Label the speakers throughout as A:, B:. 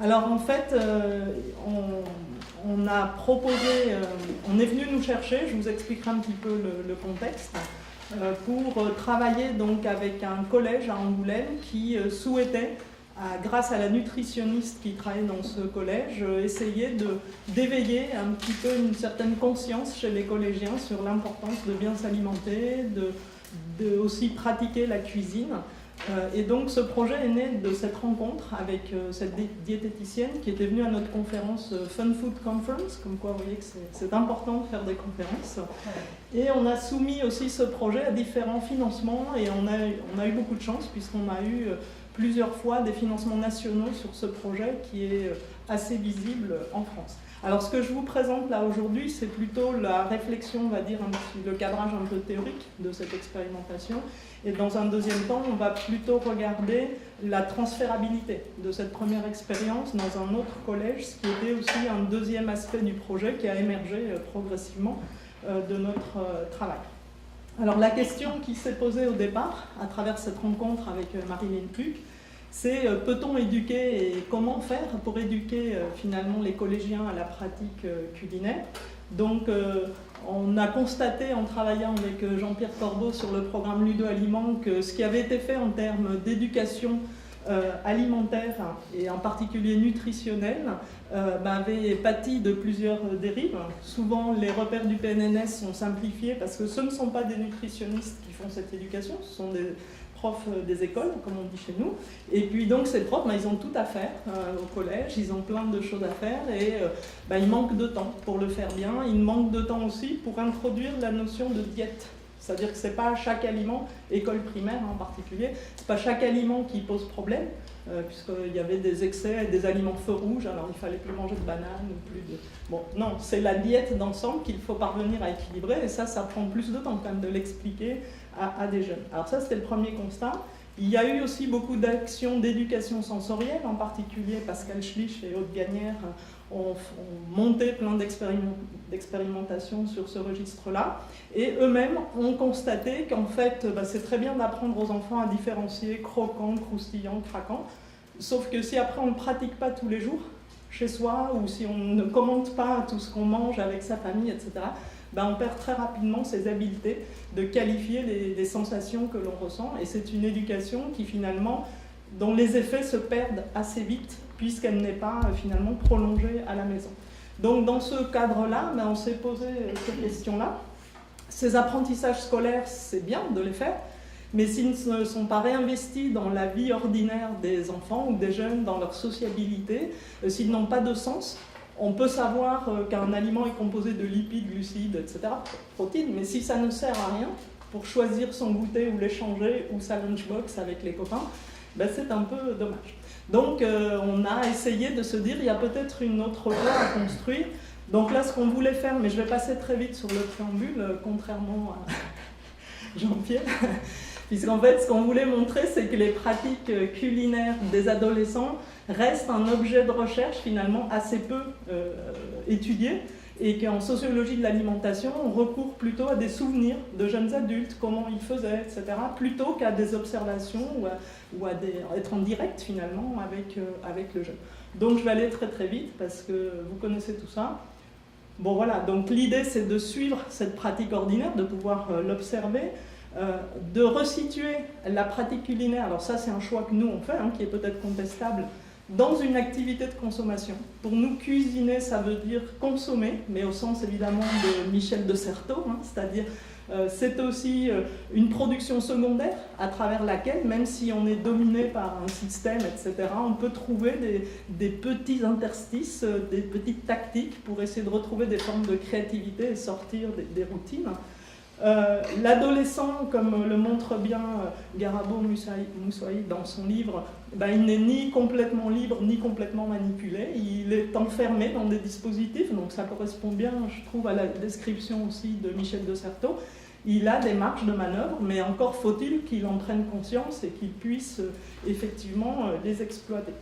A: Alors en fait, on a proposé, on est venu nous chercher, je vous expliquerai un petit peu le contexte, pour travailler donc avec un collège à Angoulême qui souhaitait, grâce à la nutritionniste qui travaille dans ce collège, essayer d'éveiller un petit peu une certaine conscience chez les collégiens sur l'importance de bien s'alimenter, de aussi pratiquer la cuisine. Et donc ce projet est né de cette rencontre avec cette diététicienne qui était venue à notre conférence Fun Food Conference, comme quoi vous voyez que c'est important de faire des conférences. Et on a soumis aussi ce projet à différents financements et on a eu beaucoup de chance puisqu'on a eu plusieurs fois des financements nationaux sur ce projet qui est assez visible en France. Alors ce que je vous présente là aujourd'hui, c'est plutôt la réflexion, on va dire, le cadrage un peu théorique de cette expérimentation. Et dans un deuxième temps, on va plutôt regarder la transférabilité de cette première expérience dans un autre collège, ce qui était aussi un deuxième aspect du projet qui a émergé progressivement de notre travail. Alors la question qui s'est posée au départ, à travers cette rencontre avec Marilyn Puck, c'est peut-on éduquer et comment faire pour éduquer finalement les collégiens à la pratique culinaire. Donc on a constaté en travaillant avec Jean-Pierre Corbeau sur le programme Ludo Aliment que ce qui avait été fait en termes d'éducation alimentaire et en particulier nutritionnelle avait pâti de plusieurs dérives. Souvent les repères du PNNS sont simplifiés parce que ce ne sont pas des nutritionnistes qui font cette éducation, ce sont des profs des écoles, comme on dit chez nous. Et puis donc ces profs, ils ont tout à faire au collège, ils ont plein de choses à faire et il manque de temps pour le faire bien. Il manque de temps aussi pour introduire la notion de diète. C'est-à-dire que ce n'est pas chaque aliment, école primaire en particulier, ce n'est pas chaque aliment qui pose problème, puisqu'il y avait des excès, des aliments feux rouges, alors il ne fallait plus manger de bananes, plus de... Bon, non, c'est la diète d'ensemble qu'il faut parvenir à équilibrer, et ça prend plus de temps quand même de l'expliquer à des jeunes. Alors ça, c'était le premier constat. Il y a eu aussi beaucoup d'actions d'éducation sensorielle, en particulier Pascal Schlich et Aude Gagnère ont monté plein d'expérimentations sur ce registre-là, et eux-mêmes ont constaté qu'en fait, c'est très bien d'apprendre aux enfants à différencier croquant, croustillant, craquant, sauf que si après on ne le pratique pas tous les jours, chez soi, ou si on ne commente pas tout ce qu'on mange avec sa famille, etc., on perd très rapidement ses habiletés de qualifier les sensations que l'on ressent, et c'est une éducation qui finalement, dont les effets se perdent assez vite, puisqu'elle n'est pas finalement prolongée à la maison. Donc dans ce cadre-là, on s'est posé ces questions-là. Ces apprentissages scolaires, c'est bien de les faire, mais s'ils ne sont pas réinvestis dans la vie ordinaire des enfants ou des jeunes, dans leur sociabilité, s'ils n'ont pas de sens, on peut savoir qu'un aliment est composé de lipides, glucides, etc., protéines, mais si ça ne sert à rien pour choisir son goûter ou l'échanger ou sa lunchbox avec les copains, c'est un peu dommage. Donc on a essayé de se dire il y a peut-être une autre voie à construire. Donc là, ce qu'on voulait faire, mais je vais passer très vite sur le préambule, contrairement à Jean-Pierre, puisqu'en fait, ce qu'on voulait montrer, c'est que les pratiques culinaires des adolescents restent un objet de recherche finalement assez peu étudié, et qu'en sociologie de l'alimentation, on recourt plutôt à des souvenirs de jeunes adultes, comment ils faisaient, etc., plutôt qu'à des observations ou à être en direct finalement avec le jeune. Donc je vais aller très très vite parce que vous connaissez tout ça. Bon voilà, donc l'idée c'est de suivre cette pratique ordinaire, de pouvoir l'observer, de resituer la pratique culinaire. Alors ça c'est un choix que nous on fait, qui est peut-être contestable, dans une activité de consommation. Pour nous, cuisiner, ça veut dire consommer, mais au sens évidemment de Michel de Certeau, c'est-à-dire c'est aussi une production secondaire à travers laquelle, même si on est dominé par un système, etc., on peut trouver des petits interstices, des petites tactiques pour essayer de retrouver des formes de créativité et sortir des routines. L'adolescent, comme le montre bien Garabo Moussaï dans son livre, il n'est ni complètement libre ni complètement manipulé, il est enfermé dans des dispositifs, donc ça correspond bien, je trouve, à la description aussi de Michel de Certeau. Il a des marges de manœuvre, mais encore faut-il qu'il en prenne conscience et qu'il puisse effectivement les exploiter.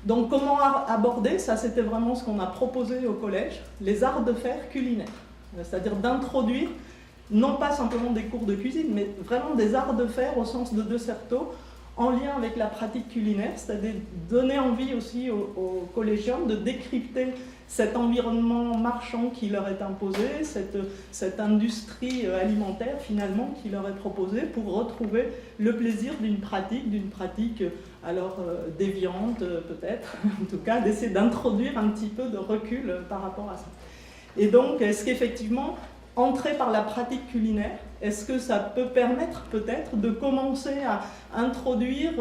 A: Donc comment aborder, ça c'était vraiment ce qu'on a proposé au collège, les arts de faire culinaires, c'est-à-dire d'introduire non pas simplement des cours de cuisine, mais vraiment des arts de faire au sens de Certeau, en lien avec la pratique culinaire, c'est-à-dire donner envie aussi aux collégiens de décrypter cet environnement marchand qui leur est imposé, cette industrie alimentaire finalement qui leur est proposée pour retrouver le plaisir d'une pratique alors déviante peut-être, en tout cas d'essayer d'introduire un petit peu de recul par rapport à ça. Et donc, est-ce qu'effectivement, entrer par la pratique culinaire, est-ce que ça peut permettre peut-être de commencer à introduire,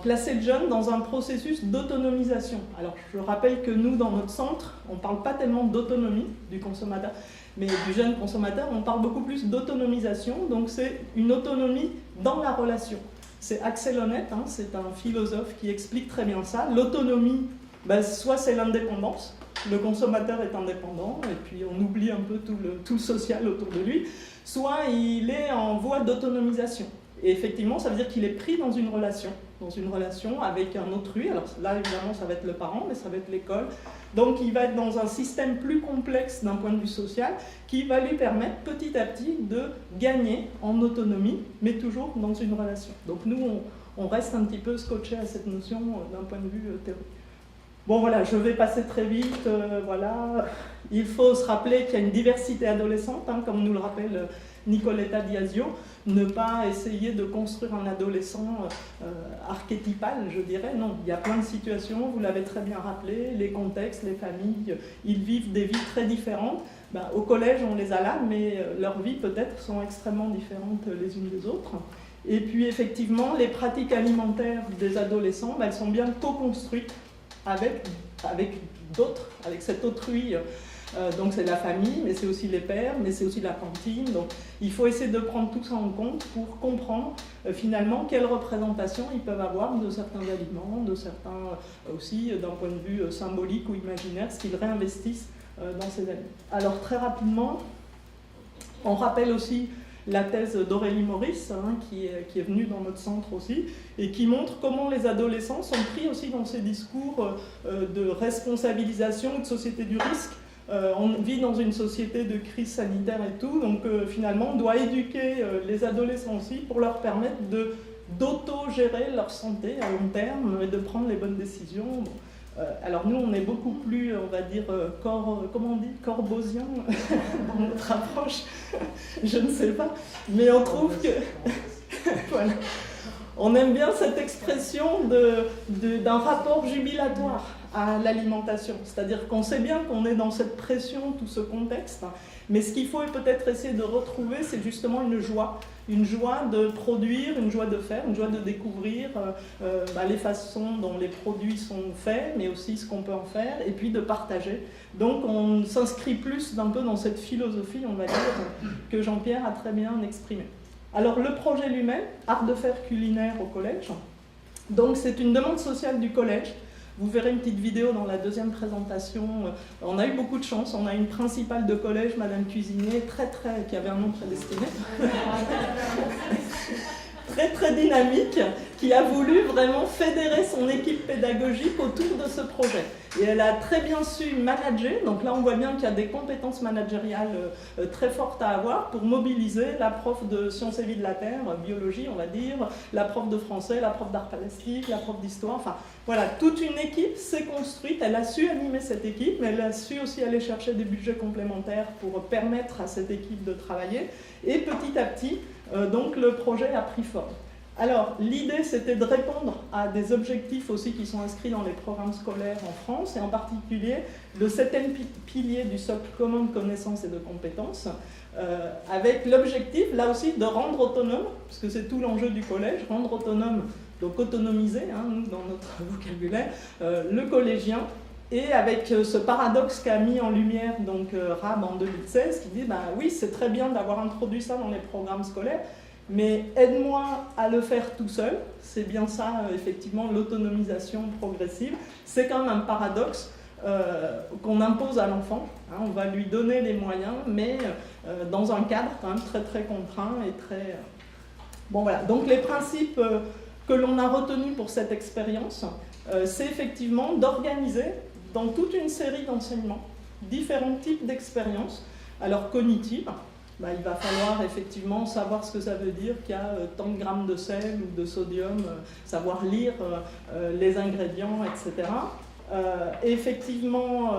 A: placer le jeune dans un processus d'autonomisation? Alors, je rappelle que nous, dans notre centre, on ne parle pas tellement d'autonomie du consommateur, mais du jeune consommateur, on parle beaucoup plus d'autonomisation, donc c'est une autonomie dans la relation. C'est Axel Honneth, c'est un philosophe qui explique très bien ça. L'autonomie, soit c'est l'indépendance, le consommateur est indépendant et puis on oublie un peu tout le social autour de lui, soit il est en voie d'autonomisation. Et effectivement, ça veut dire qu'il est pris dans une relation avec un autrui. Alors là, évidemment, ça va être le parent, mais ça va être l'école. Donc il va être dans un système plus complexe d'un point de vue social qui va lui permettre petit à petit de gagner en autonomie, mais toujours dans une relation. Donc nous, on reste un petit peu scotché à cette notion d'un point de vue théorique. Bon voilà, je vais passer très vite, voilà. Il faut se rappeler qu'il y a une diversité adolescente, comme nous le rappelle Nicoletta Diasio, ne pas essayer de construire un adolescent archétypal, je dirais, non. Il y a plein de situations, vous l'avez très bien rappelé, les contextes, les familles, ils vivent des vies très différentes. Au collège, on les a là, mais leurs vies peut-être sont extrêmement différentes les unes des autres. Et puis effectivement, les pratiques alimentaires des adolescents, elles sont bien co-construites avec d'autres, avec cet autrui. Donc c'est la famille, mais c'est aussi les pères, mais c'est aussi la cantine. Donc il faut essayer de prendre tout ça en compte pour comprendre finalement quelle représentation ils peuvent avoir de certains aliments, de certains aussi d'un point de vue symbolique ou imaginaire, ce qu'ils réinvestissent dans ces aliments. Alors très rapidement, on rappelle aussi la thèse d'Aurélie Maurice, qui est venue dans notre centre aussi, et qui montre comment les adolescents sont pris aussi dans ces discours de responsabilisation ou de société du risque. On vit dans une société de crise sanitaire et tout, donc finalement on doit éduquer les adolescents aussi pour leur permettre d'auto-gérer leur santé à long terme et de prendre les bonnes décisions. Bon. Alors nous on est beaucoup plus, on va dire, corbosien dans notre approche, je ne sais pas, mais on trouve que... voilà. On aime bien cette expression d'un rapport jubilatoire à l'alimentation. C'est-à-dire qu'on sait bien qu'on est dans cette pression, tout ce contexte, mais ce qu'il faut peut-être essayer de retrouver, c'est justement une joie de produire, une joie de faire, une joie de découvrir les façons dont les produits sont faits, mais aussi ce qu'on peut en faire, et puis de partager. Donc on s'inscrit plus d'un peu dans cette philosophie, on va dire, que Jean-Pierre a très bien exprimée. Alors le projet lui-même, Art de faire culinaire au collège, donc c'est une demande sociale du collège. Vous verrez une petite vidéo dans la deuxième présentation. On a eu beaucoup de chance, on a une principale de collège, Madame Cuisinier, qui avait un nom prédestiné, très dynamique, qui a voulu vraiment fédérer son équipe pédagogique autour de ce projet. Et elle a très bien su manager, donc là on voit bien qu'il y a des compétences managériales très fortes à avoir pour mobiliser la prof de sciences et vie de la Terre, biologie on va dire, la prof de français, la prof d'art plastique, la prof d'histoire, enfin voilà, toute une équipe s'est construite, elle a su animer cette équipe, mais elle a su aussi aller chercher des budgets complémentaires pour permettre à cette équipe de travailler, et petit à petit, donc le projet a pris forme. Alors, l'idée, c'était de répondre à des objectifs aussi qui sont inscrits dans les programmes scolaires en France, et en particulier le 7e pilier du socle commun de connaissances et de compétences, avec l'objectif, là aussi, de rendre autonome, parce que c'est tout l'enjeu du collège, rendre autonome, donc autonomiser, nous, dans notre vocabulaire, le collégien, et avec ce paradoxe qu'a mis en lumière donc, Rab en 2016, qui dit, oui, c'est très bien d'avoir introduit ça dans les programmes scolaires, mais aide-moi à le faire tout seul, c'est bien ça, effectivement, l'autonomisation progressive. C'est quand même un paradoxe qu'on impose à l'enfant. On va lui donner les moyens, mais dans un cadre quand même très contraint et très... Bon voilà, donc les principes que l'on a retenus pour cette expérience, c'est effectivement d'organiser dans toute une série d'enseignements différents types d'expériences, alors cognitives, il va falloir effectivement savoir ce que ça veut dire qu'il y a tant de grammes de sel ou de sodium, savoir lire les ingrédients, etc. Effectivement,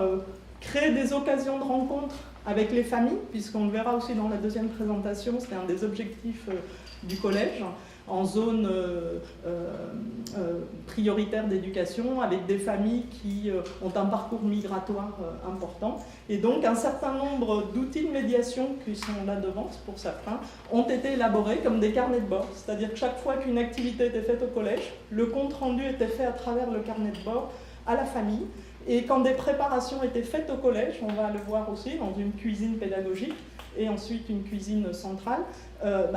A: créer des occasions de rencontre avec les familles, puisqu'on le verra aussi dans la deuxième présentation, c'était un des objectifs du collège, en zone prioritaire d'éducation, avec des familles qui ont un parcours migratoire important. Et donc un certain nombre d'outils de médiation qui sont là devant, pour certains, ont été élaborés comme des carnets de bord. C'est-à-dire que chaque fois qu'une activité était faite au collège, le compte-rendu était fait à travers le carnet de bord à la famille. Et quand des préparations étaient faites au collège, on va le voir aussi dans une cuisine pédagogique, et ensuite une cuisine centrale,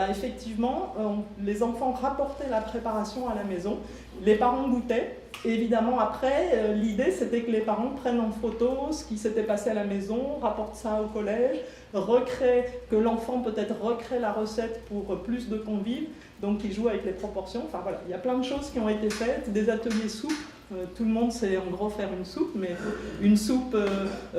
A: effectivement, les enfants rapportaient la préparation à la maison, les parents goûtaient, et évidemment après, l'idée c'était que les parents prennent en photo ce qui s'était passé à la maison, rapportent ça au collège, que l'enfant peut-être recrée la recette pour plus de convives, donc il joue avec les proportions, enfin voilà, il y a plein de choses qui ont été faites, des ateliers soupes. Tout le monde sait en gros faire une soupe, mais une soupe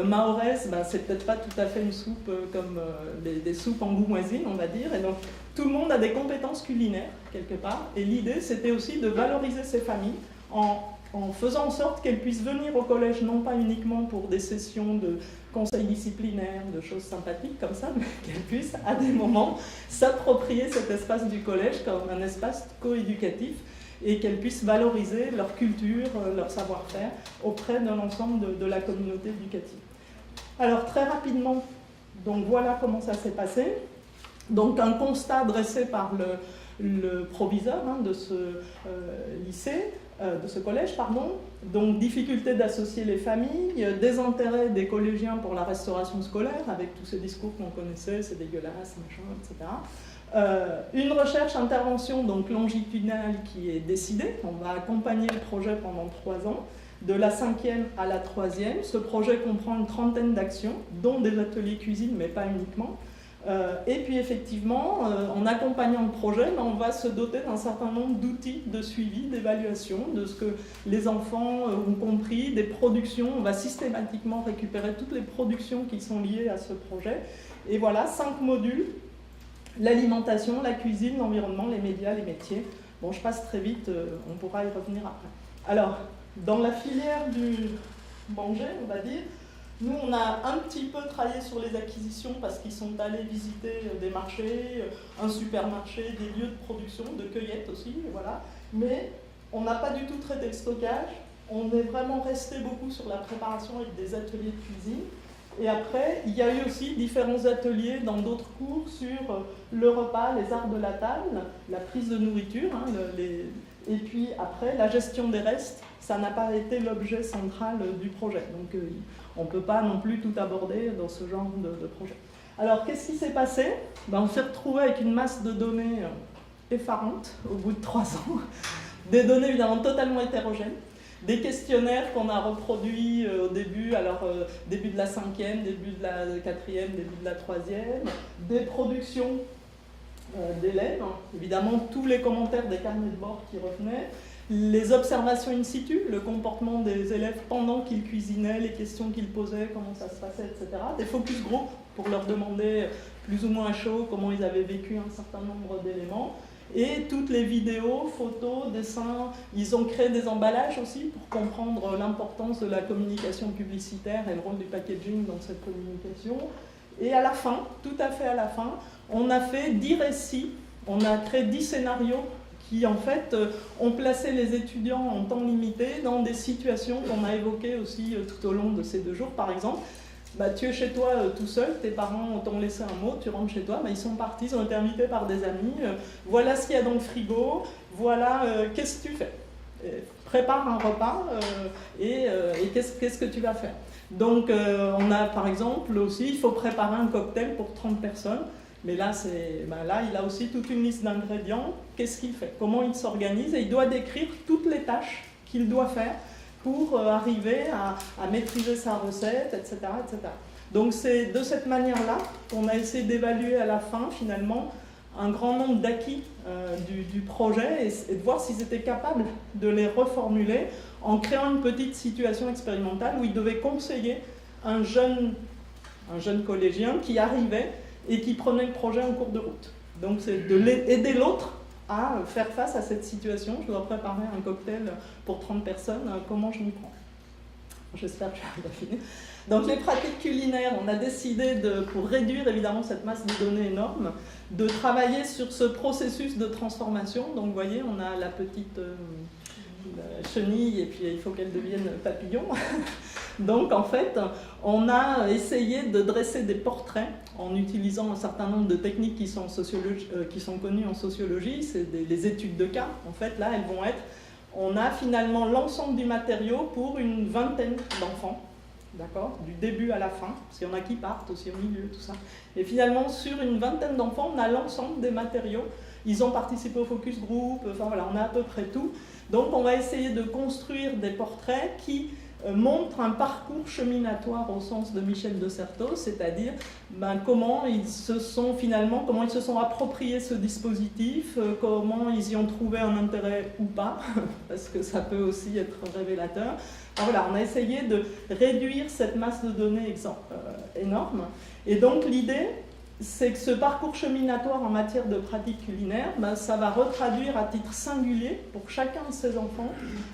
A: mahoraise, c'est peut-être pas tout à fait une soupe comme des soupes en goumoisine, on va dire. Et donc tout le monde a des compétences culinaires, quelque part. Et l'idée, c'était aussi de valoriser ces familles en faisant en sorte qu'elles puissent venir au collège, non pas uniquement pour des sessions de conseils disciplinaires, de choses sympathiques comme ça, mais qu'elles puissent, à des moments, s'approprier cet espace du collège comme un espace coéducatif, et qu'elles puissent valoriser leur culture, leur savoir-faire auprès de l'ensemble de la communauté éducative. Alors très rapidement, donc voilà comment ça s'est passé. Donc un constat dressé par le proviseur de ce lycée, de ce collège, pardon. Donc difficulté d'associer les familles, désintérêt des collégiens pour la restauration scolaire, avec tous ces discours qu'on connaissait, c'est dégueulasse, machin, etc. Une recherche intervention donc longitudinale qui est décidée. On va accompagner le projet pendant 3 ans, de la 5e à la 3e. Ce projet comprend une trentaine d'actions, dont des ateliers cuisine, mais pas uniquement. Et puis effectivement, en accompagnant le projet, on va se doter d'un certain nombre d'outils de suivi, d'évaluation, de ce que les enfants ont compris, des productions. On va systématiquement récupérer toutes les productions qui sont liées à ce projet. Et voilà, 5 modules. L'alimentation, la cuisine, l'environnement, les médias, les métiers. Bon, je passe très vite, on pourra y revenir après. Alors, dans la filière du manger, on va dire, nous, on a un petit peu travaillé sur les acquisitions parce qu'ils sont allés visiter des marchés, un supermarché, des lieux de production, de cueillette aussi, voilà. Mais on n'a pas du tout traité le stockage. On est vraiment resté beaucoup sur la préparation avec des ateliers de cuisine. Et après, il y a eu aussi différents ateliers dans d'autres cours sur le repas, les arts de la table, la prise de nourriture, et puis après, la gestion des restes. Ça n'a pas été l'objet central du projet. Donc on ne peut pas non plus tout aborder dans ce genre de projet. Alors qu'est-ce qui s'est passé ? On s'est retrouvé avec une masse de données effarante au bout de 3 ans. Des données évidemment totalement hétérogènes. Des questionnaires qu'on a reproduits au début, début de la 5e, début de la 4e, début de la 3e, des productions d'élèves, évidemment tous les commentaires des carnets de bord qui revenaient, les observations in situ, le comportement des élèves pendant qu'ils cuisinaient, les questions qu'ils posaient, comment ça se passait, etc. Des focus group pour leur demander plus ou moins à chaud comment ils avaient vécu un certain nombre d'éléments. Et toutes les vidéos, photos, dessins, ils ont créé des emballages aussi pour comprendre l'importance de la communication publicitaire et le rôle du packaging dans cette communication. Et à la fin, tout à fait à la fin, on a fait 10 récits, on a créé 10 scénarios qui en fait ont placé les étudiants en temps limité dans des situations qu'on a évoquées aussi tout au long de ces 2 jours. Par exemple, tu es chez toi tout seul, tes parents t'ont laissé un mot, tu rentres chez toi, ils sont partis, ils ont été invités par des amis, voilà ce qu'il y a dans le frigo, voilà qu'est-ce que tu fais. Prépare un repas et qu'est-ce que tu vas faire. Donc on a par exemple aussi, il faut préparer un cocktail pour 30 personnes, mais là, là il a aussi toute une liste d'ingrédients, qu'est-ce qu'il fait, comment il s'organise, et il doit décrire toutes les tâches qu'il doit faire pour arriver à maîtriser sa recette, etc., etc. Donc c'est de cette manière-là qu'on a essayé d'évaluer à la fin, finalement, un grand nombre d'acquis du projet et de voir s'ils étaient capables de les reformuler en créant une petite situation expérimentale où ils devaient conseiller un jeune collégien qui arrivait et qui prenait le projet en cours de route. Donc c'est d'aider l'autre à faire face à cette situation. Je dois préparer un cocktail pour 30 personnes, comment je m'y prends? J'espère que je vais finir. Donc les pratiques culinaires, on a décidé, pour réduire évidemment cette masse de données énorme, de travailler sur ce processus de transformation. Donc vous voyez, on a la petite chenille et puis il faut qu'elle devienne papillon. Donc en fait, on a essayé de dresser des portraits en utilisant un certain nombre de techniques qui sont connues en sociologie. C'est des études de cas. En fait, là, elles vont être... On a finalement l'ensemble du matériau pour une vingtaine d'enfants, d'accord, du début à la fin, parce qu'il y en a qui partent aussi au milieu, tout ça. Et finalement, sur une vingtaine d'enfants, on a l'ensemble des matériaux. Ils ont participé au focus group, enfin voilà, on a à peu près tout. Donc on va essayer de construire des portraits qui montrent un parcours cheminatoire au sens de Michel de Certeau, c'est-à-dire comment ils se sont appropriés ce dispositif, comment ils y ont trouvé un intérêt ou pas, parce que ça peut aussi être révélateur. Alors voilà, on a essayé de réduire cette masse de données énorme, et donc l'idée, c'est que ce parcours cheminatoire en matière de pratiques culinaires, ça va retraduire à titre singulier pour chacun de ces enfants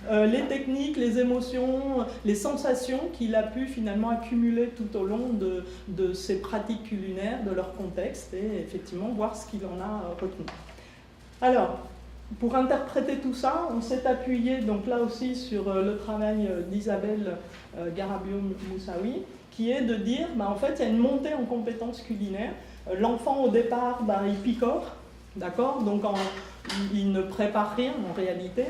A: les techniques, les émotions, les sensations qu'il a pu finalement accumuler tout au long de ces pratiques culinaires, de leur contexte, et effectivement voir ce qu'il en a retenu. Alors, pour interpréter tout ça, on s'est appuyé donc là aussi sur le travail d'Isabelle Garabio-Moussaoui, qui est de dire, en fait, il y a une montée en compétences culinaires. L'enfant, au départ, il picore, d'accord? Donc, il ne prépare rien en réalité.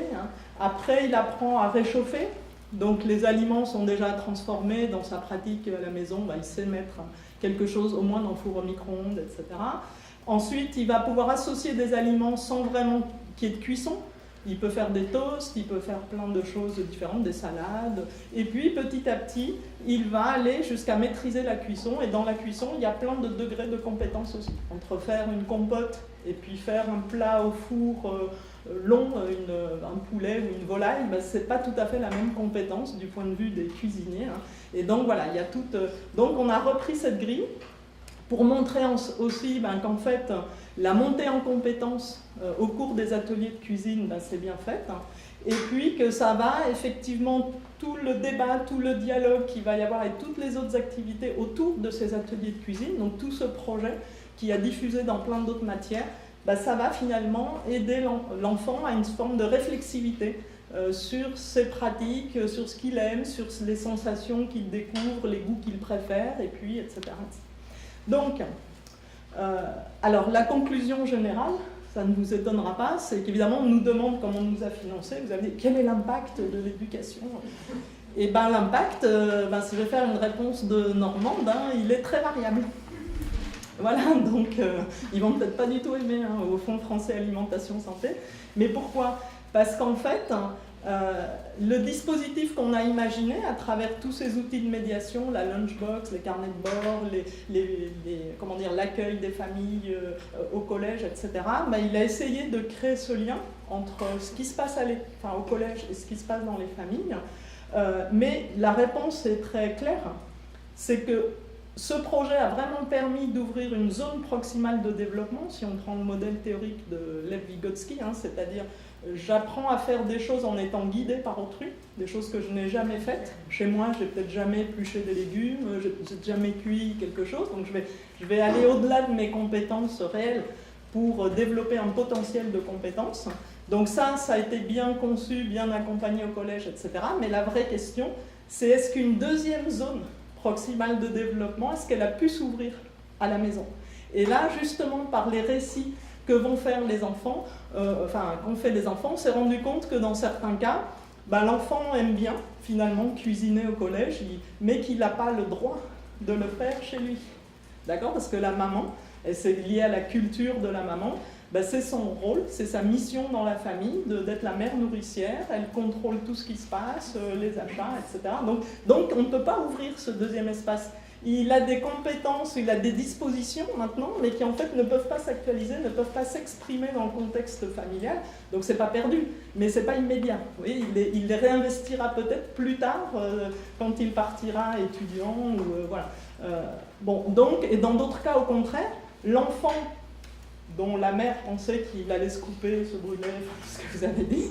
A: Après, il apprend à réchauffer. Donc, les aliments sont déjà transformés dans sa pratique à la maison. Il sait mettre quelque chose, au moins dans le four au micro-ondes, etc. Ensuite, il va pouvoir associer des aliments sans vraiment qu'il y ait de cuisson. Il peut faire des toasts, il peut faire plein de choses différentes, des salades. Et puis, petit à petit, il va aller jusqu'à maîtriser la cuisson. Et dans la cuisson, il y a plein de degrés de compétences aussi. Entre faire une compote et puis faire un plat au four long, un poulet ou une volaille, ce n'est pas tout à fait la même compétence du point de vue des cuisiniers. Et donc, voilà, il y a toute... Donc, on a repris cette grille pour montrer aussi qu'en fait, la montée en compétences au cours des ateliers de cuisine, c'est bien fait. Et puis que ça va, effectivement, tout le débat, tout le dialogue qu'il va y avoir et toutes les autres activités autour de ces ateliers de cuisine, donc tout ce projet qui a diffusé dans plein d'autres matières, ça va finalement aider l'enfant à une forme de réflexivité sur ses pratiques, sur ce qu'il aime, sur les sensations qu'il découvre, les goûts qu'il préfère, et puis, etc. Donc, alors la conclusion générale, ça ne vous étonnera pas, c'est qu'évidemment on nous demande comment on nous a financé. Vous avez dit quel est l'impact de l'éducation? Et l'impact, si je vais faire une réponse de Normande, il est très variable. Voilà, donc ils vont peut-être pas du tout aimer au Fonds français alimentation santé. Mais pourquoi? Parce qu'en fait, le dispositif qu'on a imaginé à travers tous ces outils de médiation, la lunchbox, les carnets de bord, l'accueil des familles au collège, etc., il a essayé de créer ce lien entre ce qui se passe au collège et ce qui se passe dans les familles. Mais la réponse est très claire, c'est que ce projet a vraiment permis d'ouvrir une zone proximale de développement, si on prend le modèle théorique de Lev Vygotsky, c'est-à-dire j'apprends à faire des choses en étant guidé par autrui, des choses que je n'ai jamais faites. Chez moi, j'ai peut-être jamais épluché des légumes, j'ai jamais cuit quelque chose, donc je vais aller au-delà de mes compétences réelles pour développer un potentiel de compétences. Donc ça a été bien conçu, bien accompagné au collège, etc. Mais la vraie question, c'est est-ce qu'une deuxième zone proximale de développement, est-ce qu'elle a pu s'ouvrir à la maison? Et là, justement, par les récits que vont faire les enfants, qu'ont fait les enfants, on s'est rendu compte que dans certains cas, l'enfant aime bien, finalement, cuisiner au collège, mais qu'il n'a pas le droit de le faire chez lui. D'accord? Parce que la maman, et c'est lié à la culture de la maman, c'est son rôle, c'est sa mission dans la famille d'être la mère nourricière, elle contrôle tout ce qui se passe, les achats, etc. Donc on ne peut pas ouvrir ce deuxième espace. Il a des compétences, il a des dispositions maintenant, mais qui en fait ne peuvent pas s'actualiser, ne peuvent pas s'exprimer dans le contexte familial. Donc c'est pas perdu, mais c'est pas immédiat. Vous voyez, il les réinvestira peut-être plus tard, quand il partira étudiant, ou voilà. Et dans d'autres cas, au contraire, L'enfant dont la mère pensait qu'il allait se couper, se brûler, ce que vous avez dit,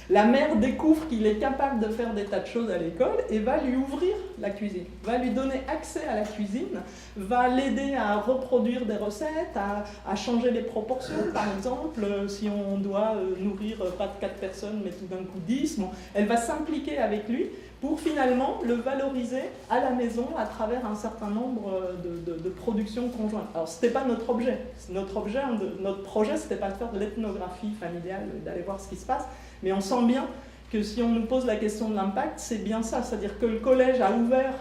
A: la mère découvre qu'il est capable de faire des tas de choses à l'école et va lui ouvrir la cuisine, va lui donner accès à la cuisine, va l'aider à reproduire des recettes, à changer les proportions, par exemple, si on doit nourrir pas 4 personnes mais tout d'un coup 10, bon, elle va s'impliquer avec lui pour finalement le valoriser à la maison à travers un certain nombre de productions conjointes. Alors ce n'était pas notre objet, notre projet c'était pas de faire de l'ethnographie familiale, d'aller voir ce qui se passe, mais on sent bien que si on nous pose la question de l'impact, c'est bien ça, c'est-à-dire que le collège a ouvert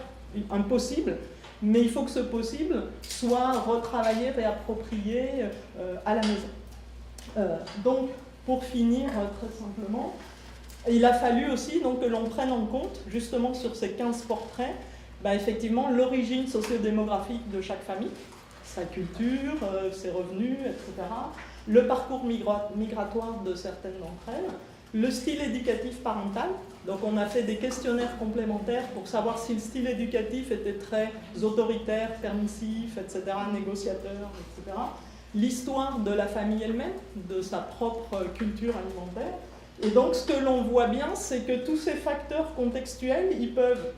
A: un possible, mais il faut que ce possible soit retravaillé, réapproprié à la maison. Donc, pour finir, très simplement, il a fallu aussi donc, que l'on prenne en compte, justement sur ces 15 portraits, effectivement l'origine sociodémographique de chaque famille, sa culture, ses revenus, etc., le parcours migratoire de certaines d'entre elles, le style éducatif parental. Donc on a fait des questionnaires complémentaires pour savoir si le style éducatif était très autoritaire, permissif, etc., négociateur, etc. L'histoire de la famille elle-même, de sa propre culture alimentaire. Et donc ce que l'on voit bien, c'est que tous ces facteurs contextuels, ils peuvent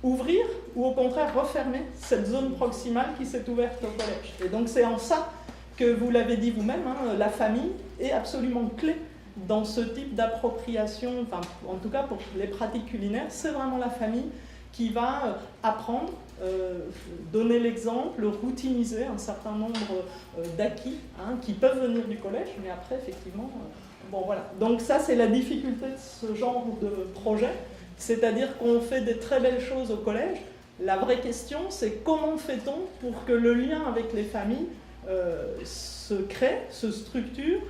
A: ouvrir ou au contraire refermer cette zone proximale qui s'est ouverte au collège. Et donc c'est en ça que vous l'avez dit vous-même, la famille est absolument clé dans ce type d'appropriation, enfin, en tout cas pour les pratiques culinaires, c'est vraiment la famille qui va apprendre, donner l'exemple, routiniser un certain nombre d'acquis qui peuvent venir du collège, mais après, effectivement, bon voilà. Donc ça, c'est la difficulté de ce genre de projet, c'est-à-dire qu'on fait des très belles choses au collège. La vraie question, c'est comment fait-on pour que le lien avec les familles se crée, se structure,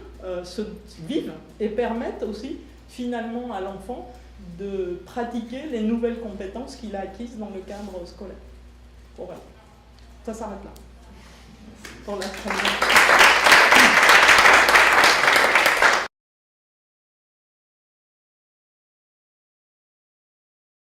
A: se vivent et permettent aussi finalement à l'enfant de pratiquer les nouvelles compétences qu'il a acquises dans le cadre scolaire. Bon, voilà. Ça s'arrête là. Pour la première.